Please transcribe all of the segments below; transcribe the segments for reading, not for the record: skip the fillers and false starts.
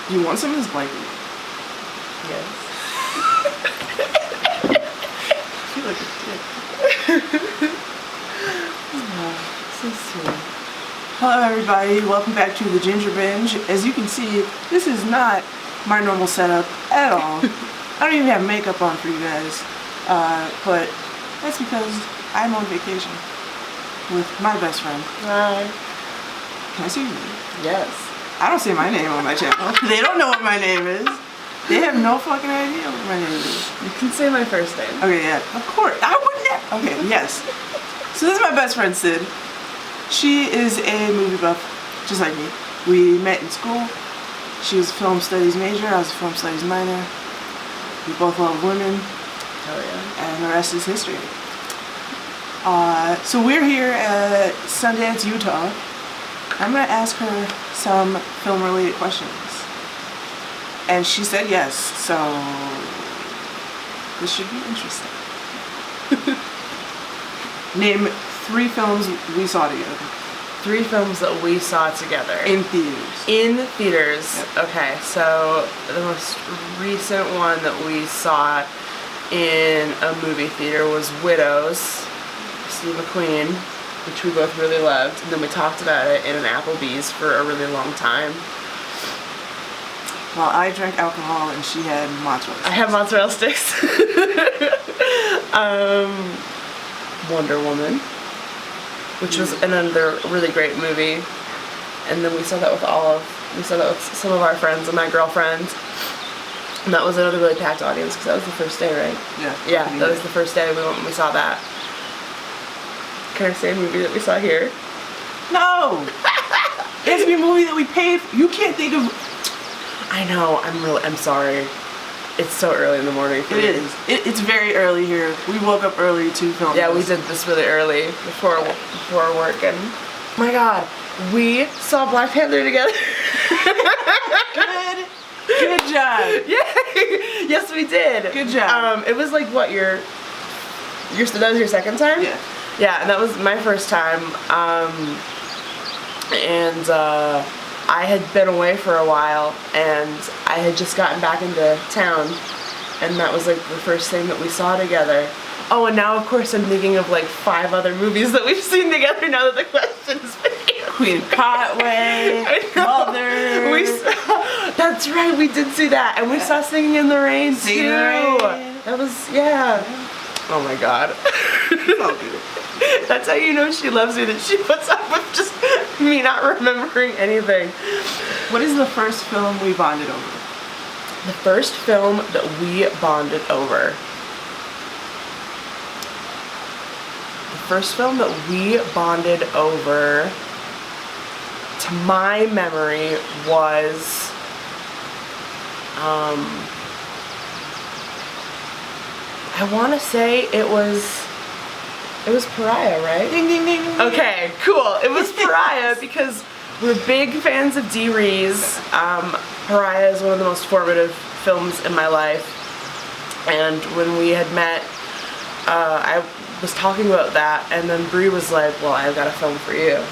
Do you want some of this blanket? Yes. I feel like a dick. So sweet. Hello everybody, welcome back to the Ginger Binge. As you can see, this is not my normal setup at all. I don't even have makeup on for you guys, but that's because I'm on vacation with my best friend. Hi. Can I say your name? Yes. I don't say my name on my channel. They don't know what my name is. They have no fucking idea what my name is. You can say my first name. Okay, yeah, of course. I wouldn't have. Okay, yes. So this is my best friend, Sid. She is a movie buff, just like me. We met in school. She was a film studies major. I was a film studies minor. We both love women. Hell yeah. And the rest is history. So we're here at Sundance, Utah. I'm going to ask her some film-related questions. And she said yes, so this should be interesting. Name 3 films we saw together. 3 films that we saw together. In theaters. In theaters. Yep. Okay, so the most recent one that we saw in a movie theater was Widows, Steve McQueen, which we both really loved. And then we talked about it in an Applebee's for a really long time. Well, I drank alcohol and she had mozzarella sticks. I have mozzarella sticks. Wonder Woman, which was another really great movie. And then we saw that with we saw that with some of our friends and my girlfriend. And that was another really packed audience because that was the first day, right? Yeah. Yeah, that was the first day we went when we saw that. Can I say a movie that we saw here? No! It has to be a movie that we paid for. You can't think of... I know, I'm sorry. It's so early in the morning for me. It is. It's very early here. We woke up early to film Yeah, this. we did this really early before work, and oh my god, we saw Black Panther together. Good job. Yay! Yes, we did. Good job. It was like what that was your second time? Yeah. Yeah, and that was my first time. I had been away for a while, and I had just gotten back into town, and that was like the first thing that we saw together. Oh, and now of course I'm thinking of like 5 other movies that we've seen together now that the question has been answered. Queen Cotway, Mother. That's right, we did see that, and we saw Singing in the Rain too. Singing in the Rain. That was, yeah. Oh my god. It's all good. That's how you know she loves me, that she puts up with just me not remembering anything. What is the first film we bonded over? The first film that we bonded over. The first film that we bonded over, to my memory, was I want to say it was Pariah, right? Ding, ding, ding, ding. Okay, cool. It was Pariah because we're big fans of Dee Rees. Pariah is one of the most formative films in my life. And when we had met, I was talking about that, and then Bree was like, well, I've got a film for you.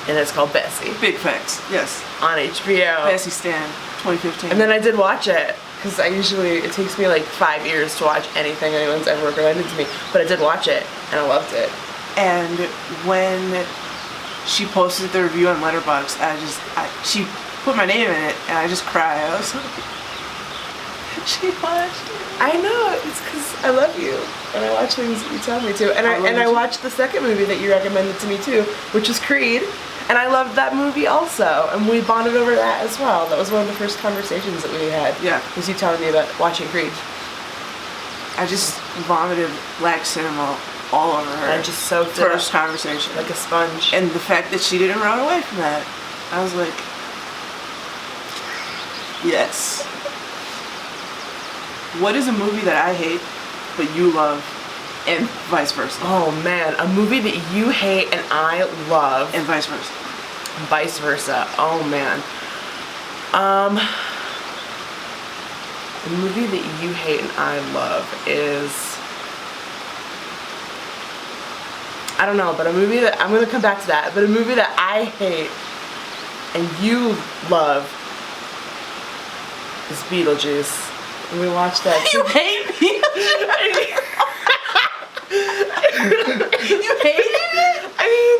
And it's called Bessie. Big facts, yes. On HBO. Bessie Stan, 2015. And then I did watch it. Because it takes me like 5 years to watch anything anyone's ever recommended to me. But I did watch it, and I loved it. And when she posted the review on Letterboxd, she put my name in it, and I just cried. I was like, she watched it. I know, it's because I love you. And I watch things that you tell me to. And I watched the second movie that you recommended to me too, which is Creed. And I loved that movie also, and we bonded over that as well. That was one of the first conversations that we had. Yeah. Was you telling me about watching Creed. I just vomited black cinema all over her. I just soaked it First up conversation. like a sponge. And the fact that she didn't run away from that, I was like, yes. What is a movie that I hate, but you love, and vice versa? Oh man, a movie that you hate and I love. And vice versa. Vice versa. Oh man. The movie that you hate and I love is, I don't know, but a movie that, I'm gonna come back to that, but a movie that I hate and you love is Beetlejuice. And we watched that. You hate me? You hated it? I mean,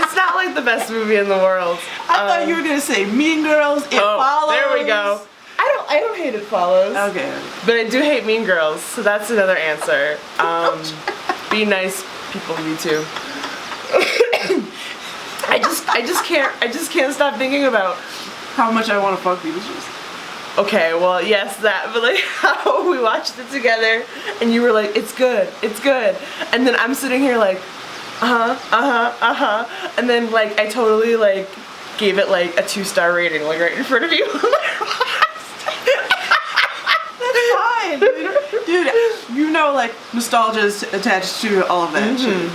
it's not like the best movie in the world. I thought you were gonna say Mean Girls. It Follows. There we go. I don't hate It Follows. Okay. But I do hate Mean Girls, so that's another answer. Be nice, people, you too. I just can't stop thinking about how much I want to fuck Beetlejuice. Okay, well, yes, that, but like how we watched it together and you were like, it's good, and then I'm sitting here like, and then like I totally like gave it like a 2-star rating like right in front of you. That's fine, dude. You know, like nostalgia is attached to all of that shit.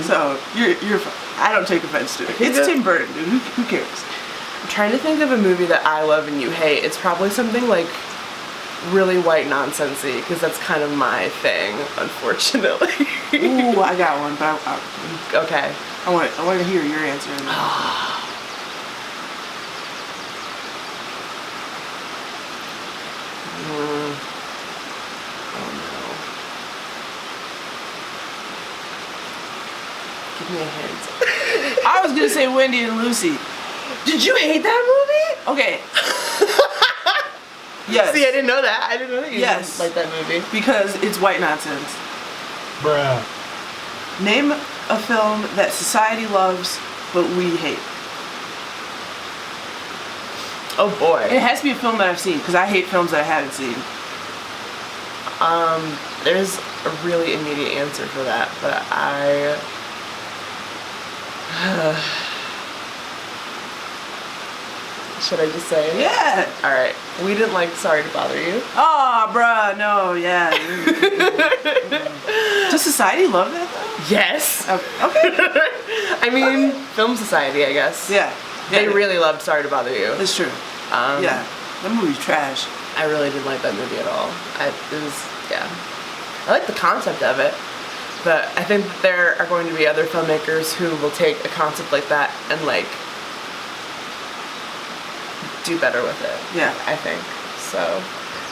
So you're fine. I don't take offense to it. It's Tim Burton, dude. Who cares? I'm trying to think of a movie that I love and you hate. It's probably something like really white nonsensey because that's kind of my thing, unfortunately. Ooh, I got one, but okay. I want to hear your answer. Oh no. Give me a hint. I was gonna say Wendy and Lucy. Did you hate that movie? Okay. Yes. See, I didn't know that. I didn't know that you didn't like that movie. Because it's white nonsense. Bruh. Name a film that society loves but we hate. Oh boy. It has to be a film that I've seen because I hate films that I haven't seen. There's a really immediate answer for that, but should I just say it? Yeah. Alright. We didn't like Sorry to Bother You. Oh, bruh, no, yeah. Does society love that though? Yes. Okay. I mean, Film Society, I guess. Yeah. They really loved Sorry to Bother You. That's true. Yeah. That movie's trash. I really didn't like that movie at all. I like the concept of it, but I think that there are going to be other filmmakers who will take a concept like that and like do better with it. Yeah. I think. So,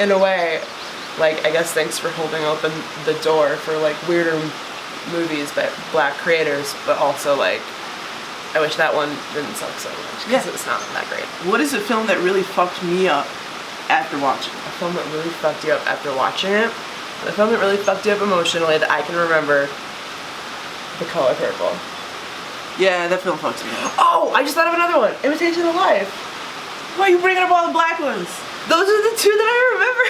in a way, like, I guess thanks for holding open the door for like weirder movies by black creators, but also like, I wish that one didn't suck so much because it's not that great. What is a film that really fucked me up after watching it? A film that really fucked you up after watching it? The film that really fucked you up emotionally that I can remember, The Color Purple. Yeah, that film fucks me up. Oh, I just thought of another one. Imitation of Life. Why are you bringing up all the black ones? Those are the two that I remember.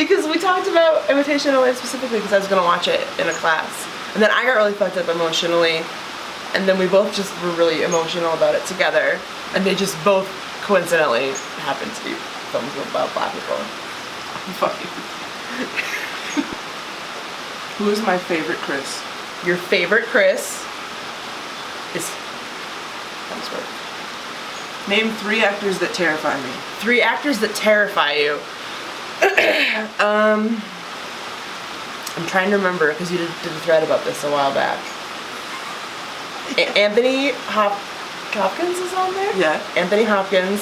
Because we talked about Imitation of Life specifically because I was going to watch it in a class. And then I got really fucked up emotionally. And then we both just were really emotional about it together. And they just both coincidentally happened to be films about black people. Fuck you. Who is my favorite Chris? Your favorite Chris is Hemsworth. Name 3 actors that terrify me. 3 actors that terrify you. I'm trying to remember because you did a thread about this a while back. Anthony Hopkins is on there? Yeah. Anthony Hopkins,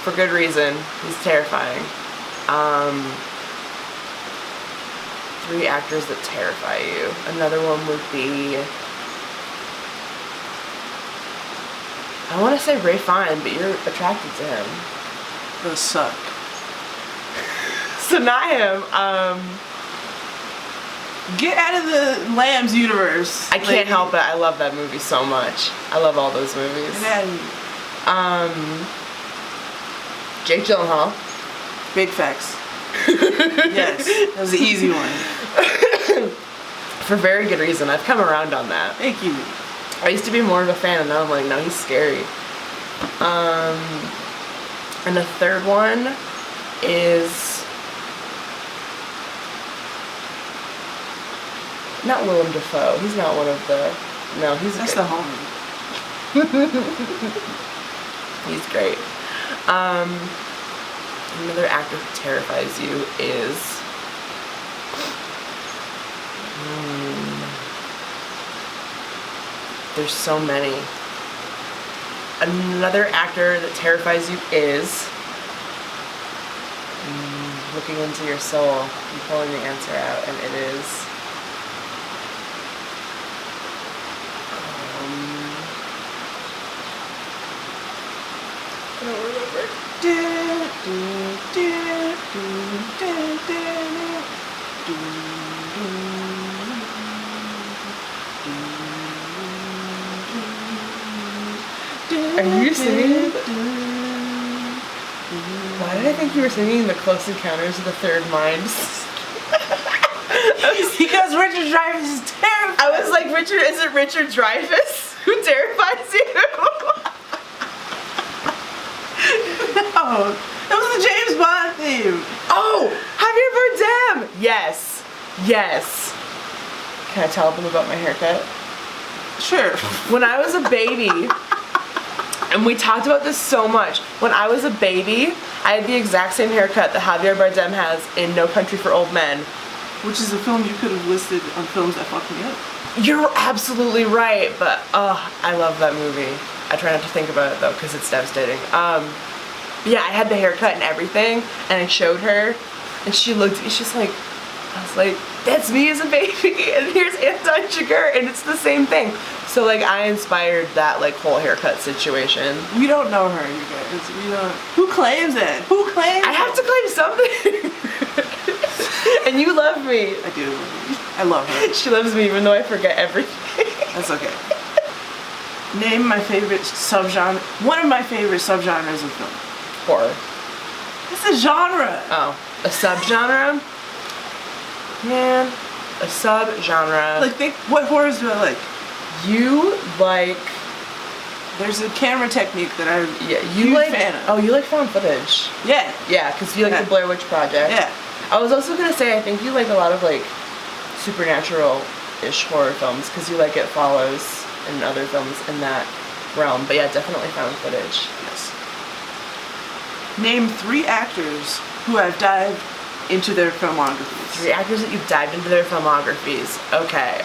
for good reason. He's terrifying. 3 actors that terrify you. Another one would be, I want to say Ray Fiennes, but you're attracted to him. Those suck. So not him. Get out of the Lambs universe. I can't help it. I love that movie so much. I love all those movies. Jake Gyllenhaal. Big facts. Yes, that was the easy one. For very good reason. I've come around on that. Thank you. I used to be more of a fan, and now I'm like, no, he's scary. And the third one is not Willem Dafoe. He's not one of the. No, That's the homie. He's great. Another actor who terrifies you is. There's so many. another actor that terrifies you is looking into your soul and pulling the answer out, and it is I don't remember. Are you singing? Why did I think you were singing The Close Encounters of the Third Mind? Because Richard Dreyfuss is terrifying. I was like, is it Richard Dreyfuss who terrifies you? No, that was the James Bond theme. Oh, Javier Bardem. Yes, yes. Can I tell them about my haircut? Sure. When I was a baby, and we talked about this so much. When I was a baby, I had the exact same haircut that Javier Bardem has in No Country for Old Men. Which is a film you could have listed on films that fucked me up. You're absolutely right, but I love that movie. I try not to think about it though, because it's devastating. Yeah, I had the haircut and everything, and I showed her, and she looked at me, she's like, I was like, that's me as a baby, and here's Anton Chigurh, and it's the same thing. So like, I inspired that like whole haircut situation. We don't know her, you guys. We don't. Who claims it? Who claims I have to claim something. And you love me. I do. I love her. She loves me even though I forget everything. That's okay. Name my favorite subgenre. One of my favorite subgenres of film. Horror. It's a genre. Oh, a subgenre? Man, a subgenre. Like, what horrors do I like? You like... There's a camera technique that I'm you like, fan of. Oh, you like found footage. Yeah. Yeah, because you like the Blair Witch Project. Yeah. I was also going to say, I think you like a lot of like supernatural-ish horror films because you like It Follows and other films in that realm. But yeah, definitely found footage. Yes. Name 3 actors who have dived into their filmographies. 3 actors that you've dived into their filmographies. Okay.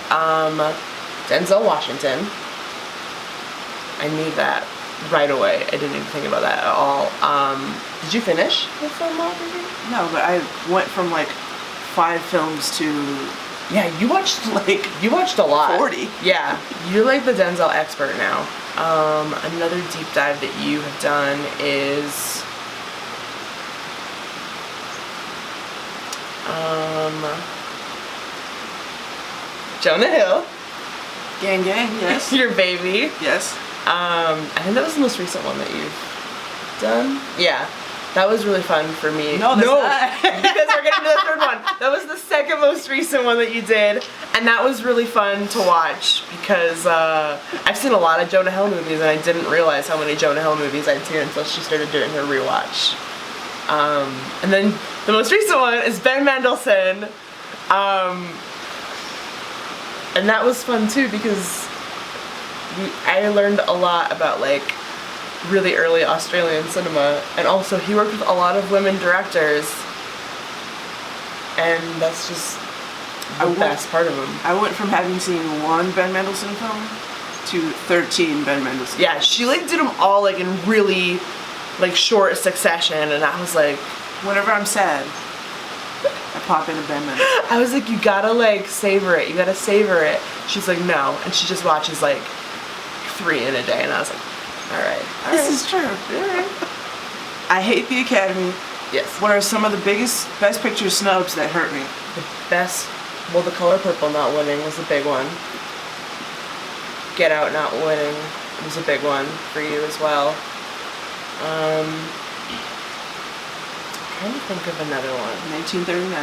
Denzel Washington. I knew that right away. I didn't even think about that at all. Did you finish the filmography? No, but I went from like 5 films to Yeah, you watched a lot. 40. Yeah, you're like the Denzel expert now. Another deep dive that you have done is Jonah Hill. Gang Gang, yes. Your baby. Yes. I think that was the most recent one that you've done. Yeah. That was really fun for me. No, that's not. Because we're getting to the third one. That was the second most recent one that you did. And that was really fun to watch because I've seen a lot of Jonah Hill movies and I didn't realize how many Jonah Hill movies I'd seen until she started doing her rewatch. And then the most recent one is Ben Mendelsohn. And that was fun too because I learned a lot about like really early Australian cinema, and also he worked with a lot of women directors, and that's just the best part of him. I went from having seen 1 Ben Mendelsohn film to 13 Ben Mendelsohn. Yeah, she like did them all like in really like short succession, and I was like, Whenever I'm sad, I pop into Ben Mendelsohn. I was like, you gotta like savor it. You gotta savor it. She's like, no, and she just watches like 3 in a day, and I was like, all right. This is true. I hate the Academy. Yes. What are some of the biggest Best Picture snubs that hurt me? The best, well, The Color Purple not winning was a big one. Get Out not winning was a big one for you as well. Trying to think of another one. 1939.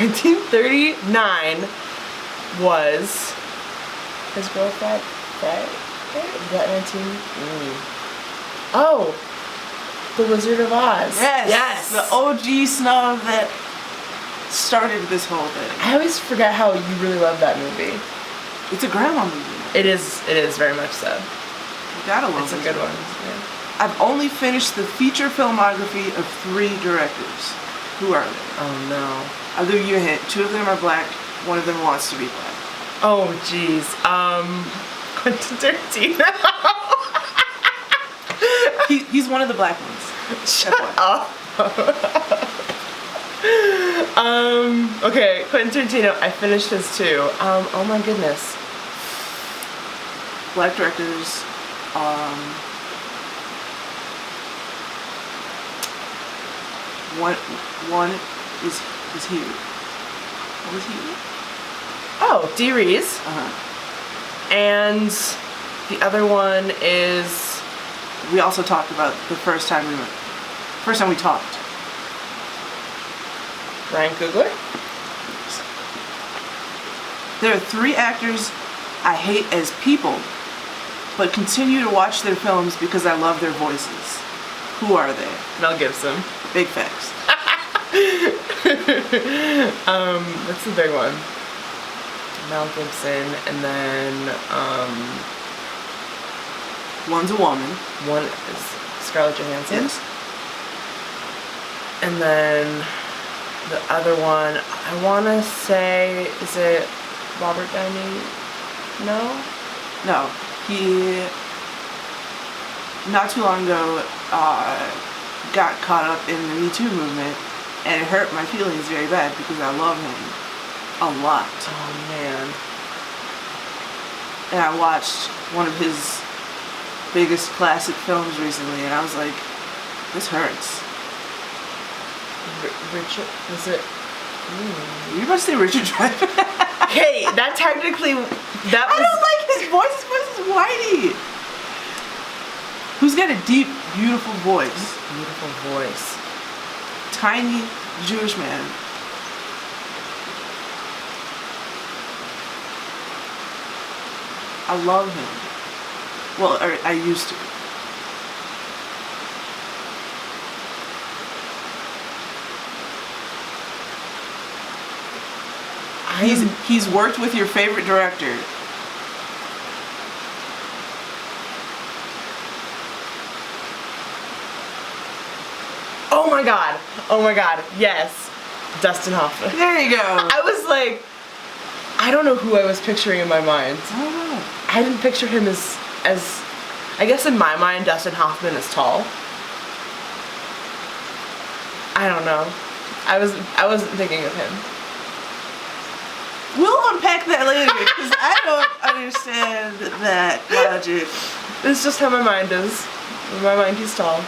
1939 was his girlfriend, right? Was that 19? Oh, The Wizard of Oz. Yes. Yes. The OG snub that started this whole thing. I always forget how you really love that movie. It's a grandma movie. It is very much so. You gotta love It's a this good one. one. Yeah. I've only finished the feature filmography of 3 directors. Who are they? Oh no. I'll give you a hint. 2 of them are black. 1 of them wants to be black. Oh jeez. Quentin Tarantino. He's one of the black ones. Shut up. Okay, Quentin Tarantino, I finished his too. Oh my goodness. Black directors. One is here. What was here? Oh, Dee Rees. And the other one is... We also talked about the first time we talked. Ryan Coogler? There are 3 actors I hate as people, but continue to watch their films because I love their voices. Who are they? Mel Gibson. Big facts. That's the big one. Mel Gibson, and then One's a woman. one is Scarlett Johansson. Yes. And then the other one, I want to say, is it Robert Downey? No? No. He, not too long ago, got caught up in the Me Too movement, and it hurt my feelings very bad because I love him a lot. Oh man. And I watched one of his biggest classic films recently, and I was like, this hurts. Richard, was it? You must say Richard Dreyfuss. Hey, that technically, that I was... don't like his voice. His voice is whitey. Who's got a deep, beautiful voice? Beautiful voice. Tiny Jewish man. I love him. Well, I used to. He's worked with your favorite director. Oh my god. Oh my god. Yes. Dustin Hoffman. There you go. I was like, I don't know who I was picturing in my mind. I don't know. I didn't picture him as I guess in my mind Dustin Hoffman is tall. I don't know. I wasn't thinking of him. We'll unpack that later because I don't understand that logic. It's just how my mind is. In my mind he's tall.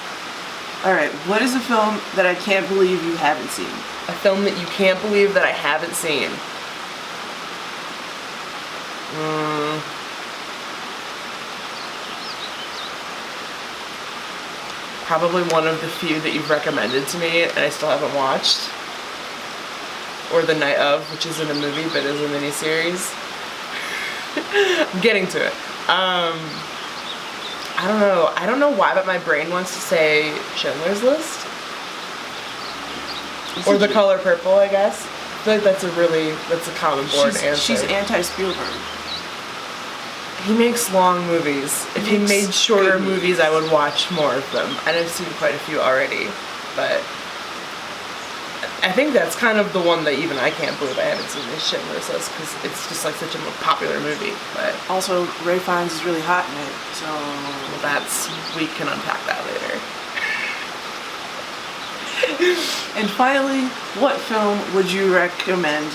Alright, what is a film that I can't believe you haven't seen? A film that you can't believe that I haven't seen. Probably one of the few that you've recommended to me and I still haven't watched. Or The Night Of, which isn't a movie but is a miniseries. I'm getting to it. I don't know why, but my brain wants to say Schindler's List. Or The Color Purple, I guess. I feel like that's a common board answer. She's anti-Spielberg. He makes long movies. If he made shorter movies, I would watch more of them. And I've seen quite a few already. But I think that's kind of the one that even I can't believe I haven't seen is Schindler's List because it's just like such a popular movie. But also, Ray Fiennes is really hot in it, so we can unpack that later. And finally, what film would you recommend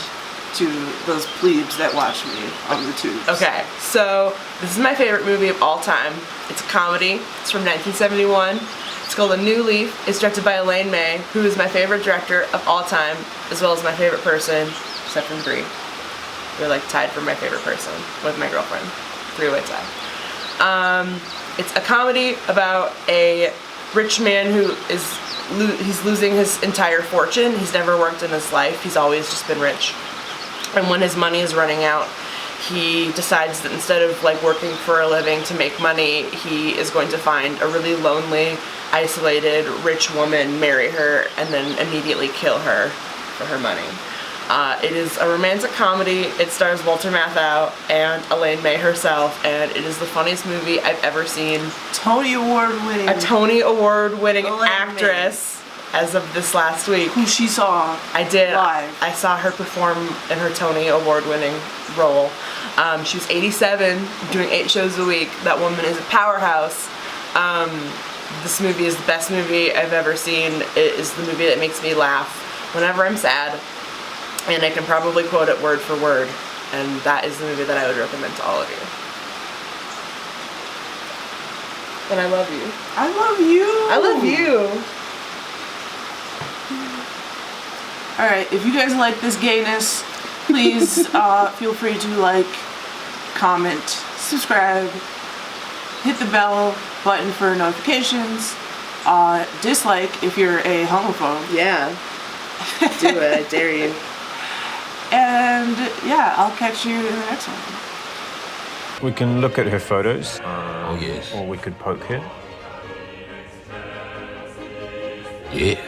to those plebes that watch me on the tubes? Okay, so this is my favorite movie of all time. It's a comedy. It's from 1971. It's called A New Leaf. It's directed by Elaine May, who is my favorite director of all time, as well as my favorite person, except for Brie. We're like tied for my favorite person with my girlfriend. 3-way tie. It's a comedy about a rich man who is he's losing his entire fortune. He's never worked in his life. He's always just been rich. And when his money is running out, he decides that instead of like working for a living to make money, he is going to find a really lonely, isolated, rich woman, marry her, and then immediately kill her for her money. It is a romantic comedy. It stars Walter Matthau and Elaine May herself, and it is the funniest movie I've ever seen. Tony Award winning. A Tony Award winning Elaine actress as of this last week. Who she saw I did. live. I saw her perform in her Tony Award winning role. She was 87, doing 8 shows a week. That woman is a powerhouse. This movie is the best movie I've ever seen. It is the movie that makes me laugh whenever I'm sad, and I can probably quote it word for word, and that is the movie that I would recommend to all of you. And I love you. I love you. I love you. Alright, if you guys like this gayness, please feel free to like, comment, subscribe, hit the bell button for notifications, dislike if you're a homophobe. Yeah. Do it, I dare you. And yeah, I'll catch you in the next one. We can look at her photos. Oh, yes. Or we could poke her. Yes.